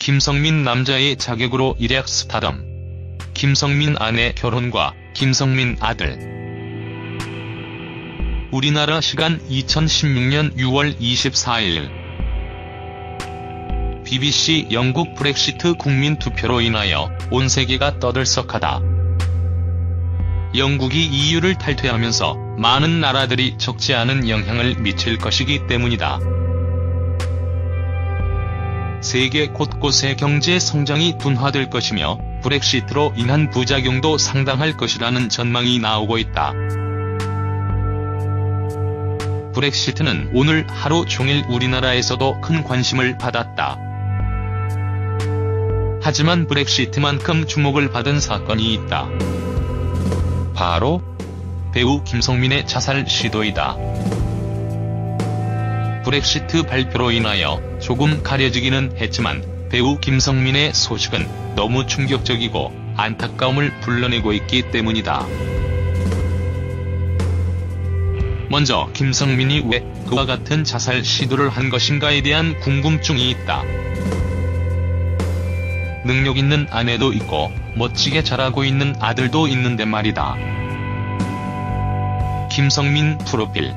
김성민 남자의 자격으로 일약 스타덤. 김성민 아내 결혼과 김성민 아들. 우리나라 시간 2016년 6월 24일 BBC 영국 브렉시트 국민투표로 인하여 온 세계가 떠들썩하다. 영국이 EU를 탈퇴하면서 많은 나라들이 적지 않은 영향을 미칠 것이기 때문이다. 세계 곳곳의 경제 성장이 둔화될 것이며 브렉시트로 인한 부작용도 상당할 것이라는 전망이 나오고 있다. 브렉시트는 오늘 하루 종일 우리나라에서도 큰 관심을 받았다. 하지만 브렉시트만큼 주목을 받은 사건이 있다. 바로 배우 김성민의 자살 시도이다. 브렉시트 발표로 인하여 조금 가려지기는 했지만 배우 김성민의 소식은 너무 충격적이고 안타까움을 불러내고 있기 때문이다. 먼저 김성민이 왜 그와 같은 자살 시도를 한 것인가에 대한 궁금증이 있다. 능력 있는 아내도 있고 멋지게 자라고 있는 아들도 있는데 말이다. 김성민 프로필.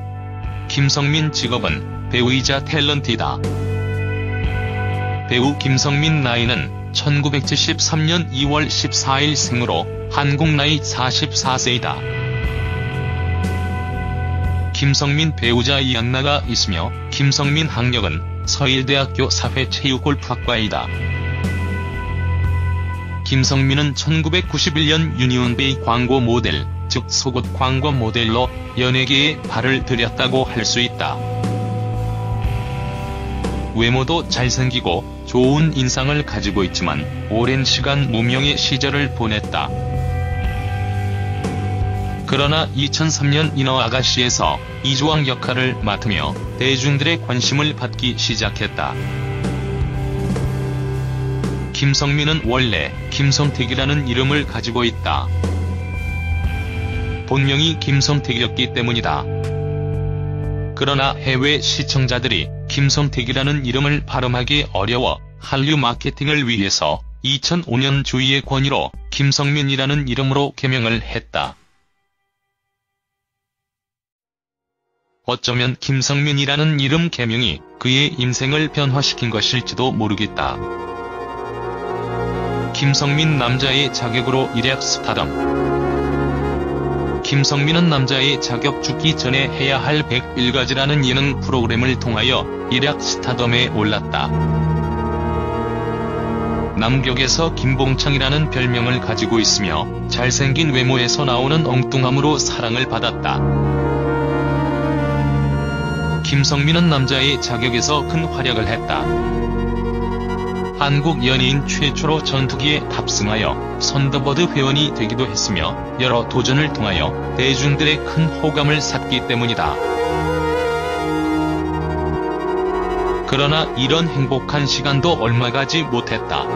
김성민 직업은 배우이자 탤런트이다. 배우 김성민 나이는 1973년 2월 14일 생으로 한국 나이 44세이다. 김성민 배우자 이안나가 있으며 김성민 학력은 서일대학교 사회체육골프학과이다. 김성민은 1991년 유니온베이 광고 모델, 즉 속옷 광고 모델로 연예계에 발을 들였다고 할 수 있다. 외모도 잘생기고 좋은 인상을 가지고 있지만 오랜 시간 무명의 시절을 보냈다. 그러나 2003년 인어 아가씨에서 이조왕 역할을 맡으며 대중들의 관심을 받기 시작했다. 김성민은 원래 김성택이라는 이름을 가지고 있다. 본명이 김성택이었기 때문이다. 그러나 해외 시청자들이 김성택이라는 이름을 발음하기 어려워 한류 마케팅을 위해서 2005년 주의의 권유로 김성민이라는 이름으로 개명을 했다. 어쩌면 김성민이라는 이름 개명이 그의 인생을 변화시킨 것일지도 모르겠다. 김성민 남자의 자격으로 일약 스타덤. 김성민은 남자의 자격 죽기 전에 해야 할 101가지라는 예능 프로그램을 통하여 일약 스타덤에 올랐다. 남격에서 김봉창이라는 별명을 가지고 있으며 잘생긴 외모에서 나오는 엉뚱함으로 사랑을 받았다. 김성민은 남자의 자격에서 큰 활약을 했다. 한국 연예인 최초로 전투기에 탑승하여 선더버드 회원이 되기도 했으며 여러 도전을 통하여 대중들의 큰 호감을 샀기 때문이다. 그러나 이런 행복한 시간도 얼마 가지 못했다.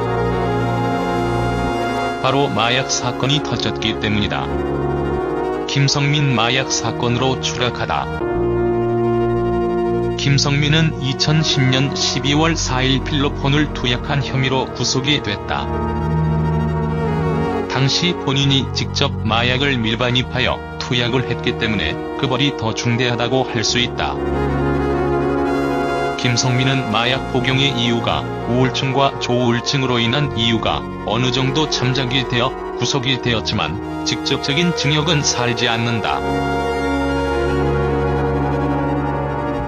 바로 마약 사건이 터졌기 때문이다. 김성민 마약 사건으로 추락하다. 김성민은 2010년 12월 4일 필로폰을 투약한 혐의로 구속이 됐다. 당시 본인이 직접 마약을 밀반입하여 투약을 했기 때문에 그 벌이 더 중대하다고 할 수 있다. 김성민은 마약 복용의 이유가 우울증과 조우울증으로 인한 이유가 어느 정도 잠적이 되어 구속이 되었지만 직접적인 증역은 살지 않는다.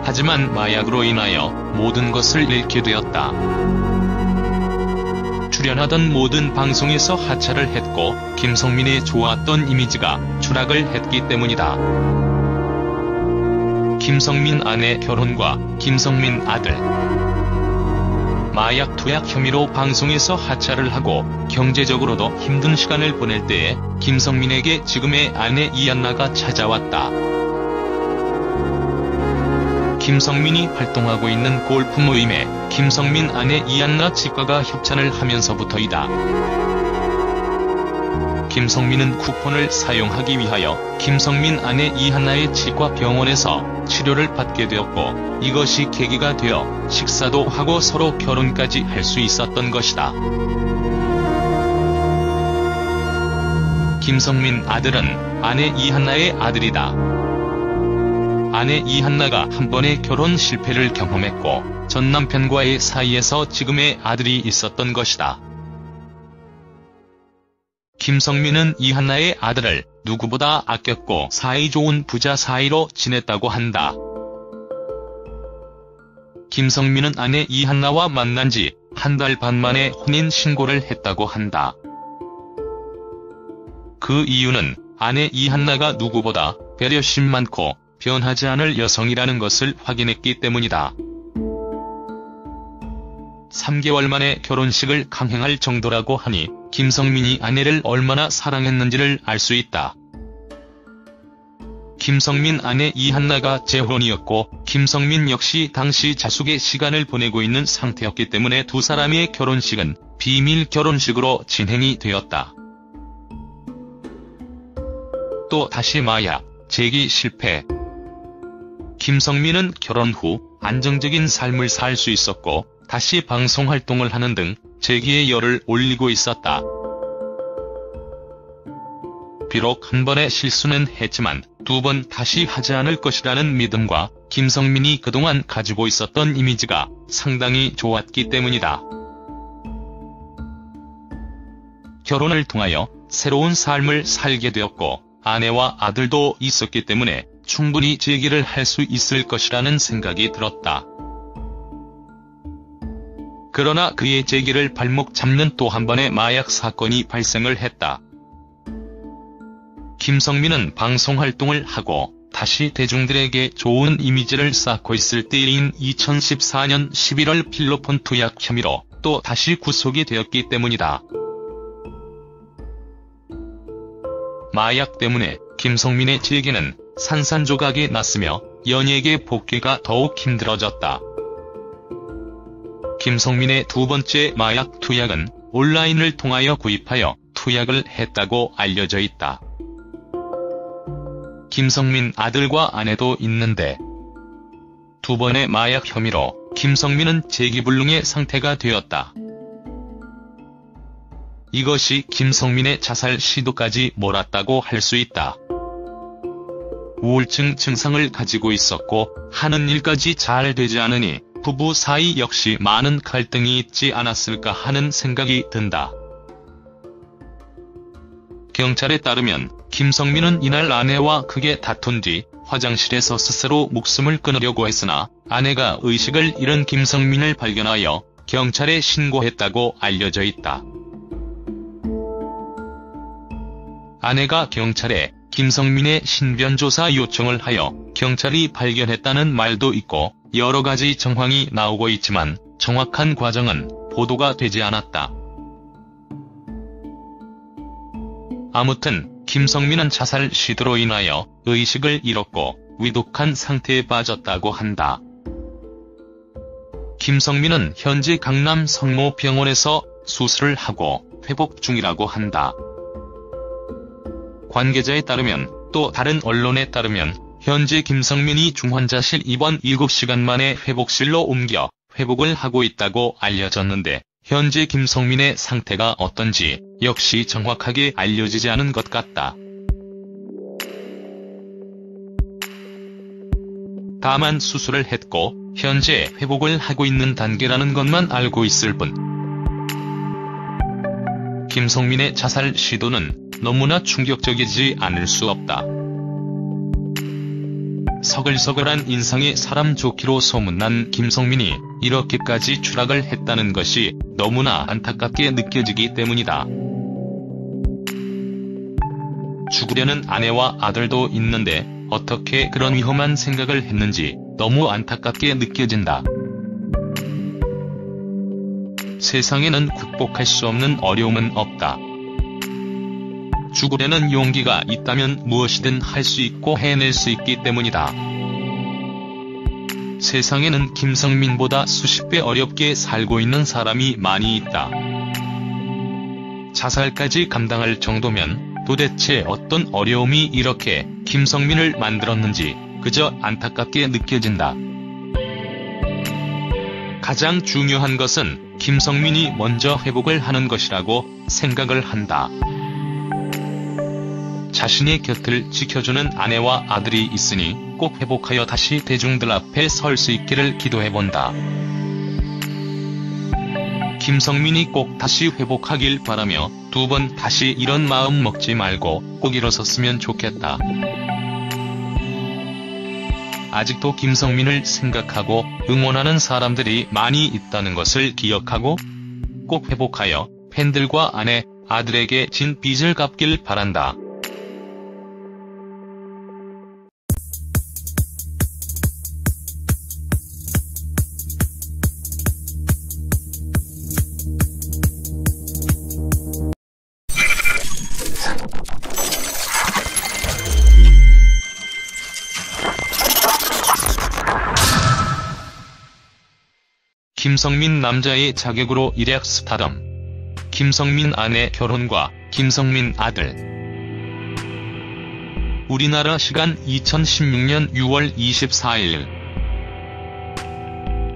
하지만 마약으로 인하여 모든 것을 잃게 되었다. 출연하던 모든 방송에서 하차를 했고 김성민의 좋았던 이미지가 추락을 했기 때문이다. 김성민 아내 결혼과 김성민 아들. 마약 투약 혐의로 방송에서 하차를 하고 경제적으로도 힘든 시간을 보낼 때에 김성민에게 지금의 아내 이안나가 찾아왔다. 김성민이 활동하고 있는 골프 모임에 김성민 아내 이안나 치과가 협찬을 하면서부터이다. 김성민은 쿠폰을 사용하기 위하여 김성민 아내 이한나의 치과 병원에서 치료를 받게 되었고, 이것이 계기가 되어 식사도 하고 서로 결혼까지 할 수 있었던 것이다. 김성민 아들은 아내 이한나의 아들이다. 아내 이한나가 한 번의 결혼 실패를 경험했고 전 남편과의 사이에서 지금의 아들이 있었던 것이다. 김성민은 이한나의 아들을 누구보다 아꼈고 사이좋은 부자 사이로 지냈다고 한다. 김성민은 아내 이한나와 만난 지 한 달 반 만에 혼인 신고를 했다고 한다. 그 이유는 아내 이한나가 누구보다 배려심 많고 변하지 않을 여성이라는 것을 확인했기 때문이다. 3개월 만에 결혼식을 강행할 정도라고 하니 김성민이 아내를 얼마나 사랑했는지를 알 수 있다. 김성민 아내 이한나가 재혼이었고 김성민 역시 당시 자숙의 시간을 보내고 있는 상태였기 때문에 두 사람의 결혼식은 비밀 결혼식으로 진행이 되었다. 또 다시 마약, 재기 실패. 김성민은 결혼 후 안정적인 삶을 살 수 있었고 다시 방송 활동을 하는 등 재기의 열을 올리고 있었다. 비록 한 번의 실수는 했지만 두 번 다시 하지 않을 것이라는 믿음과 김성민이 그동안 가지고 있었던 이미지가 상당히 좋았기 때문이다. 결혼을 통하여 새로운 삶을 살게 되었고 아내와 아들도 있었기 때문에 충분히 재기를 할 수 있을 것이라는 생각이 들었다. 그러나 그의 재기를 발목 잡는 또 한 번의 마약 사건이 발생을 했다. 김성민은 방송 활동을 하고 다시 대중들에게 좋은 이미지를 쌓고 있을 때인 2014년 11월 필로폰 투약 혐의로 또 다시 구속이 되었기 때문이다. 마약 때문에 김성민의 재기는 산산조각이 났으며 연예계 복귀가 더욱 힘들어졌다. 김성민의 두 번째 마약 투약은 온라인을 통하여 구입하여 투약을 했다고 알려져 있다. 김성민 아들과 아내도 있는데 두 번의 마약 혐의로 김성민은 재기불능의 상태가 되었다. 이것이 김성민의 자살 시도까지 몰았다고 할 수 있다. 우울증 증상을 가지고 있었고 하는 일까지 잘 되지 않으니 부부 사이 역시 많은 갈등이 있지 않았을까 하는 생각이 든다. 경찰에 따르면 김성민은 이날 아내와 크게 다툰 뒤 화장실에서 스스로 목숨을 끊으려고 했으나 아내가 의식을 잃은 김성민을 발견하여 경찰에 신고했다고 알려져 있다. 아내가 경찰에 김성민의 신변조사 요청을 하여 경찰이 발견했다는 말도 있고 여러 가지 정황이 나오고 있지만 정확한 과정은 보도가 되지 않았다. 아무튼 김성민은 자살 시도로 인하여 의식을 잃었고 위독한 상태에 빠졌다고 한다. 김성민은 현재 강남 성모병원에서 수술을 하고 회복 중이라고 한다. 관계자에 따르면 또 다른 언론에 따르면 현재 김성민이 중환자실 입원 7시간 만에 회복실로 옮겨 회복을 하고 있다고 알려졌는데 현재 김성민의 상태가 어떤지 역시 정확하게 알려지지 않은 것 같다. 다만 수술을 했고 현재 회복을 하고 있는 단계라는 것만 알고 있을 뿐. 김성민의 자살 시도는 너무나 충격적이지 않을 수 없다. 서글서글한 인상의 사람 좋기로 소문난 김성민이 이렇게까지 추락을 했다는 것이 너무나 안타깝게 느껴지기 때문이다. 죽으려는 아내와 아들도 있는데 어떻게 그런 위험한 생각을 했는지 너무 안타깝게 느껴진다. 세상에는 극복할 수 없는 어려움은 없다. 죽으려는 용기가 있다면 무엇이든 할 수 있고 해낼 수 있기 때문이다. 세상에는 김성민보다 수십 배 어렵게 살고 있는 사람이 많이 있다. 자살까지 감당할 정도면 도대체 어떤 어려움이 이렇게 김성민을 만들었는지 그저 안타깝게 느껴진다. 가장 중요한 것은 김성민이 먼저 회복을 하는 것이라고 생각을 한다. 자신의 곁을 지켜주는 아내와 아들이 있으니 꼭 회복하여 다시 대중들 앞에 설 수 있기를 기도해본다. 김성민이 꼭 다시 회복하길 바라며 두 번 다시 이런 마음 먹지 말고 꼭 일어섰으면 좋겠다. 아직도 김성민을 생각하고 응원하는 사람들이 많이 있다는 것을 기억하고 꼭 회복하여 팬들과 아내, 아들에게 진 빚을 갚길 바란다. 김성민 남자의 자격으로 일약 스타덤. 김성민 아내 결혼과 김성민 아들. 우리나라 시간 2016년 6월 24일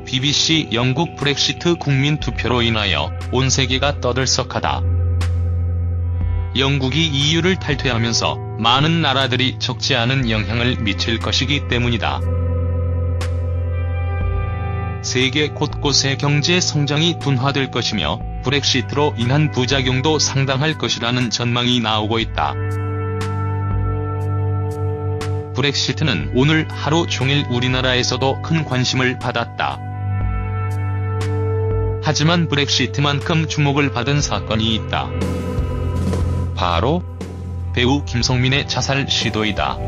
BBC 영국 브렉시트 국민투표로 인하여 온 세계가 떠들썩하다. 영국이 EU를 탈퇴하면서 많은 나라들이 적지 않은 영향을 미칠 것이기 때문이다. 세계 곳곳의 경제 성장이 둔화될 것이며 브렉시트로 인한 부작용도 상당할 것이라는 전망이 나오고 있다. 브렉시트는 오늘 하루 종일 우리나라에서도 큰 관심을 받았다. 하지만 브렉시트만큼 주목을 받은 사건이 있다. 바로 배우 김성민의 자살 시도이다.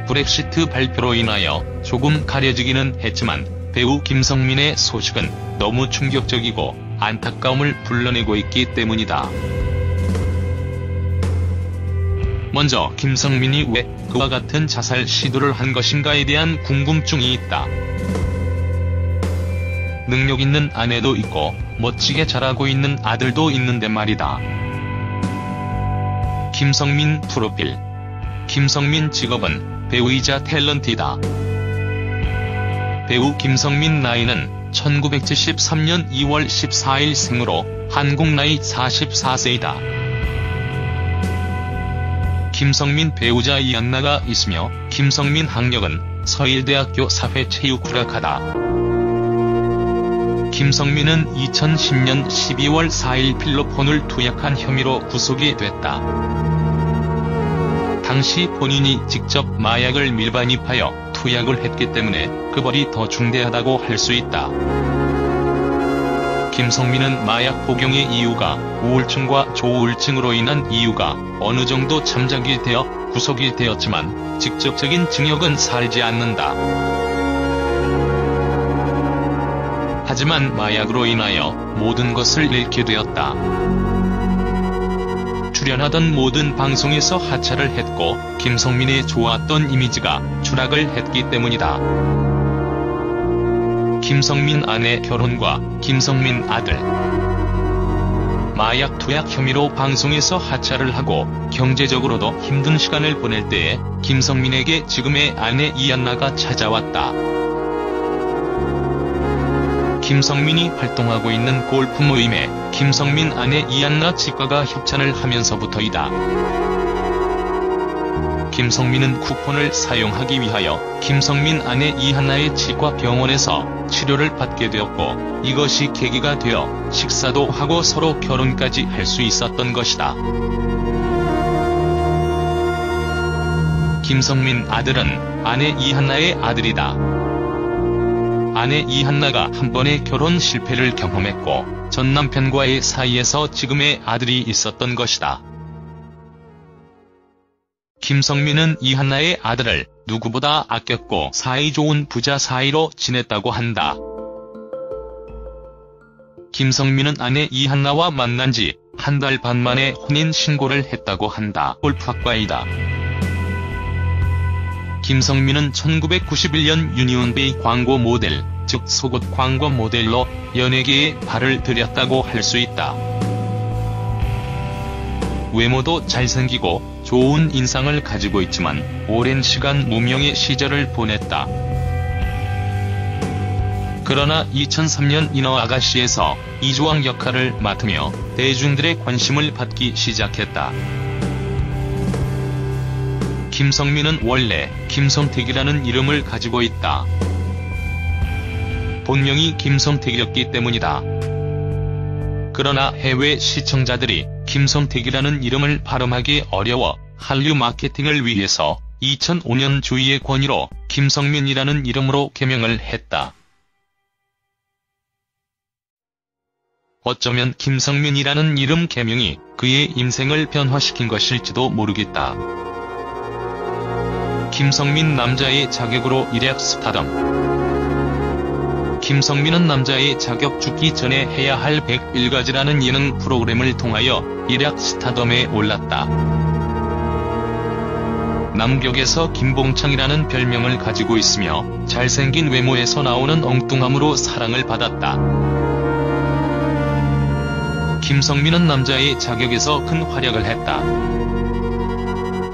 브렉시트 발표로 인하여 조금 가려지기는 했지만 배우 김성민의 소식은 너무 충격적이고 안타까움을 불러내고 있기 때문이다. 먼저 김성민이 왜 그와 같은 자살 시도를 한 것인가에 대한 궁금증이 있다. 능력 있는 아내도 있고 멋지게 자라고 있는 아들도 있는데 말이다. 김성민 프로필. 김성민 직업은 배우이자 탤런트이다. 배우 김성민 나이는 1973년 2월 14일 생으로 한국 나이 44세이다. 김성민 배우자 이안나가 있으며 김성민 학력은 서일대학교 사회체육학과다. 김성민은 2010년 12월 4일 필로폰을 투약한 혐의로 구속이 됐다. 당시 본인이 직접 마약을 밀반입하여 투약을 했기 때문에 그 벌이 더 중대하다고 할 수 있다. 김성민은 마약 복용의 이유가 우울증과 조우울증으로 인한 이유가 어느 정도 잠적이 되어 구속이 되었지만 직접적인 증역은 살지 않는다. 하지만 마약으로 인하여 모든 것을 잃게 되었다. 출연하던 모든 방송에서 하차를 했고 김성민의 좋았던 이미지가 추락을 했기 때문이다. 김성민 아내 결혼과 김성민 아들. 마약 투약 혐의로 방송에서 하차를 하고 경제적으로도 힘든 시간을 보낼 때에 김성민에게 지금의 아내 이안나가 찾아왔다. 김성민이 활동하고 있는 골프 모임에 김성민 아내 이안나 치과가 협찬을 하면서부터이다. 김성민은 쿠폰을 사용하기 위하여 김성민 아내 이안나의 치과 병원에서 치료를 받게 되었고 이것이 계기가 되어 식사도 하고 서로 결혼까지 할 수 있었던 것이다. 김성민 아들은 아내 이안나의 아들이다. 아내 이안나가 한 번의 결혼 실패를 경험했고 전 남편과의 사이에서 지금의 아들이 있었던 것이다. 김성민은 이안나의 아들을 누구보다 아꼈고 사이좋은 부자 사이로 지냈다고 한다. 김성민은 아내 이안나와 만난 지 한 달 반 만에 혼인신고를 했다고 한다. 골프학과이다. 김성민은 1991년 유니온베이 광고 모델, 즉 속옷 광고 모델로 연예계에 발을 들였다고 할 수 있다. 외모도 잘생기고 좋은 인상을 가지고 있지만 오랜 시간 무명의 시절을 보냈다. 그러나 2003년 인어 아가씨에서 이주왕 역할을 맡으며 대중들의 관심을 받기 시작했다. 김성민은 원래 김성택이라는 이름을 가지고 있다. 본명이 김성택이었기 때문이다. 그러나 해외 시청자들이 김성택이라는 이름을 발음하기 어려워 한류 마케팅을 위해서 2005년 주위의 권유로 김성민이라는 이름으로 개명을 했다. 어쩌면 김성민이라는 이름 개명이 그의 인생을 변화시킨 것일지도 모르겠다. 김성민 남자의 자격으로 일약 스타덤. 김성민은 남자의 자격 죽기 전에 해야 할 101가지라는 예능 프로그램을 통하여 일약 스타덤에 올랐다. 남격에서 김봉창이라는 별명을 가지고 있으며 잘생긴 외모에서 나오는 엉뚱함으로 사랑을 받았다. 김성민은 남자의 자격에서 큰 활약을 했다.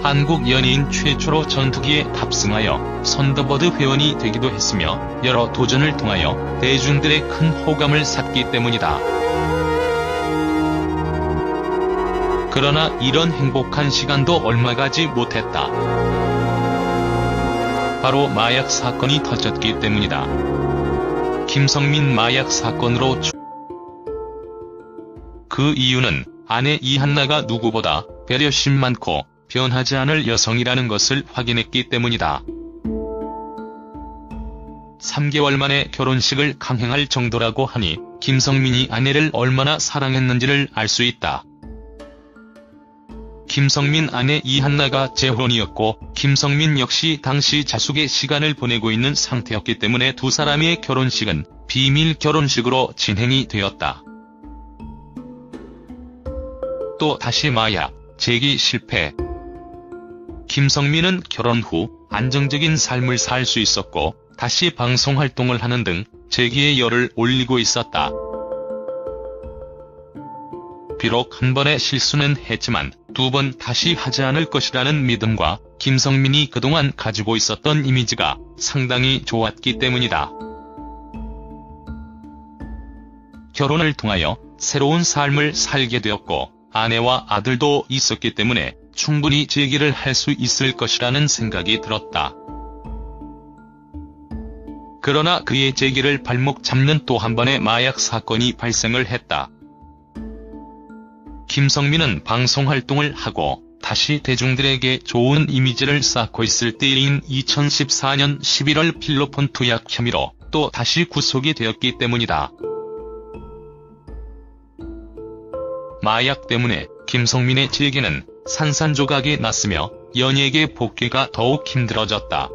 한국 연예인 최초로 전투기에 탑승하여 선더버드 회원이 되기도 했으며 여러 도전을 통하여 대중들의 큰 호감을 샀기 때문이다. 그러나 이런 행복한 시간도 얼마 가지 못했다. 바로 마약 사건이 터졌기 때문이다. 김성민 마약 사건으로 그 이유는 아내 이한나가 누구보다 배려심 많고 변하지 않을 여성이라는 것을 확인했기 때문이다. 3개월 만에 결혼식을 강행할 정도라고 하니 김성민이 아내를 얼마나 사랑했는지를 알 수 있다. 김성민 아내 이한나가 재혼이었고 김성민 역시 당시 자숙의 시간을 보내고 있는 상태였기 때문에 두 사람의 결혼식은 비밀 결혼식으로 진행이 되었다. 또 다시 마약 재기 실패. 김성민은 결혼 후 안정적인 삶을 살 수 있었고 다시 방송 활동을 하는 등 재기의 열을 올리고 있었다. 비록 한 번의 실수는 했지만 두 번 다시 하지 않을 것이라는 믿음과 김성민이 그동안 가지고 있었던 이미지가 상당히 좋았기 때문이다. 결혼을 통하여 새로운 삶을 살게 되었고 아내와 아들도 있었기 때문에 충분히 재기를 할 수 있을 것이라는 생각이 들었다. 그러나 그의 재기를 발목 잡는 또 한 번의 마약 사건이 발생을 했다. 김성민은 방송 활동을 하고 다시 대중들에게 좋은 이미지를 쌓고 있을 때인 2014년 11월 필로폰 투약 혐의로 또 다시 구속이 되었기 때문이다. 마약 때문에 김성민의 재기는 산산조각이 났으며 연예계 복귀가 더욱 힘들어졌다.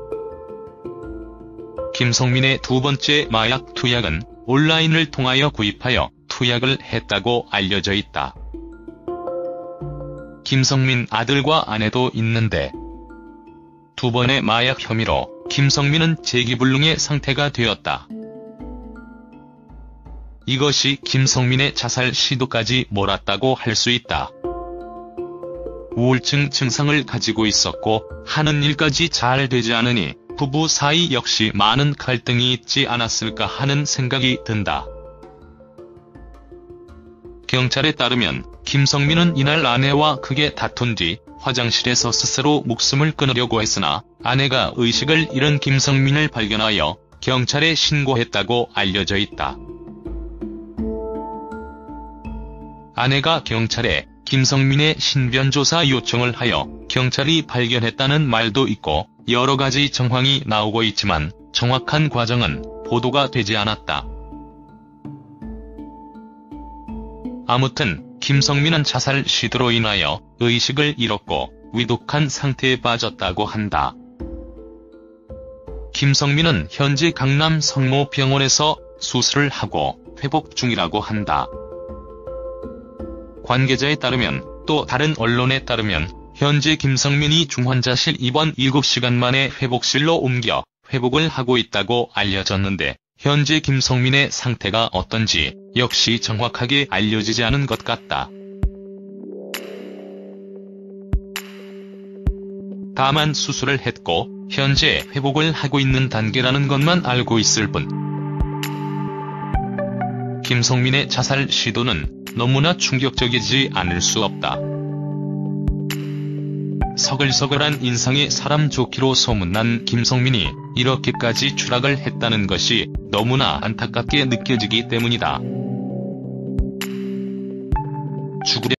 김성민의 두 번째 마약 투약은 온라인을 통하여 구입하여 투약을 했다고 알려져 있다. 김성민 아들과 아내도 있는데 두 번의 마약 혐의로 김성민은 재기불능의 상태가 되었다. 이것이 김성민의 자살 시도까지 몰았다고 할 수 있다. 우울증 증상을 가지고 있었고 하는 일까지 잘 되지 않으니 부부 사이 역시 많은 갈등이 있지 않았을까 하는 생각이 든다. 경찰에 따르면 김성민은 이날 아내와 크게 다툰 뒤 화장실에서 스스로 목숨을 끊으려고 했으나 아내가 의식을 잃은 김성민을 발견하여 경찰에 신고했다고 알려져 있다. 아내가 경찰에 김성민의 신변조사 요청을 하여 경찰이 발견했다는 말도 있고 여러 가지 정황이 나오고 있지만 정확한 과정은 보도가 되지 않았다. 아무튼 김성민은 자살 시도로 인하여 의식을 잃었고 위독한 상태에 빠졌다고 한다. 김성민은 현재 강남 성모병원에서 수술을 하고 회복 중이라고 한다. 관계자에 따르면 또 다른 언론에 따르면 현재 김성민이 중환자실 입원 7시간 만에 회복실로 옮겨 회복을 하고 있다고 알려졌는데 현재 김성민의 상태가 어떤지 역시 정확하게 알려지지 않은 것 같다. 다만 수술을 했고 현재 회복을 하고 있는 단계라는 것만 알고 있을 뿐. 김성민의 자살 시도는 너무나 충격적이지 않을 수 없다. 서글서글한 인상에 사람 좋기로 소문난 김성민이 이렇게까지 추락을 했다는 것이 너무나 안타깝게 느껴지기 때문이다. 죽으려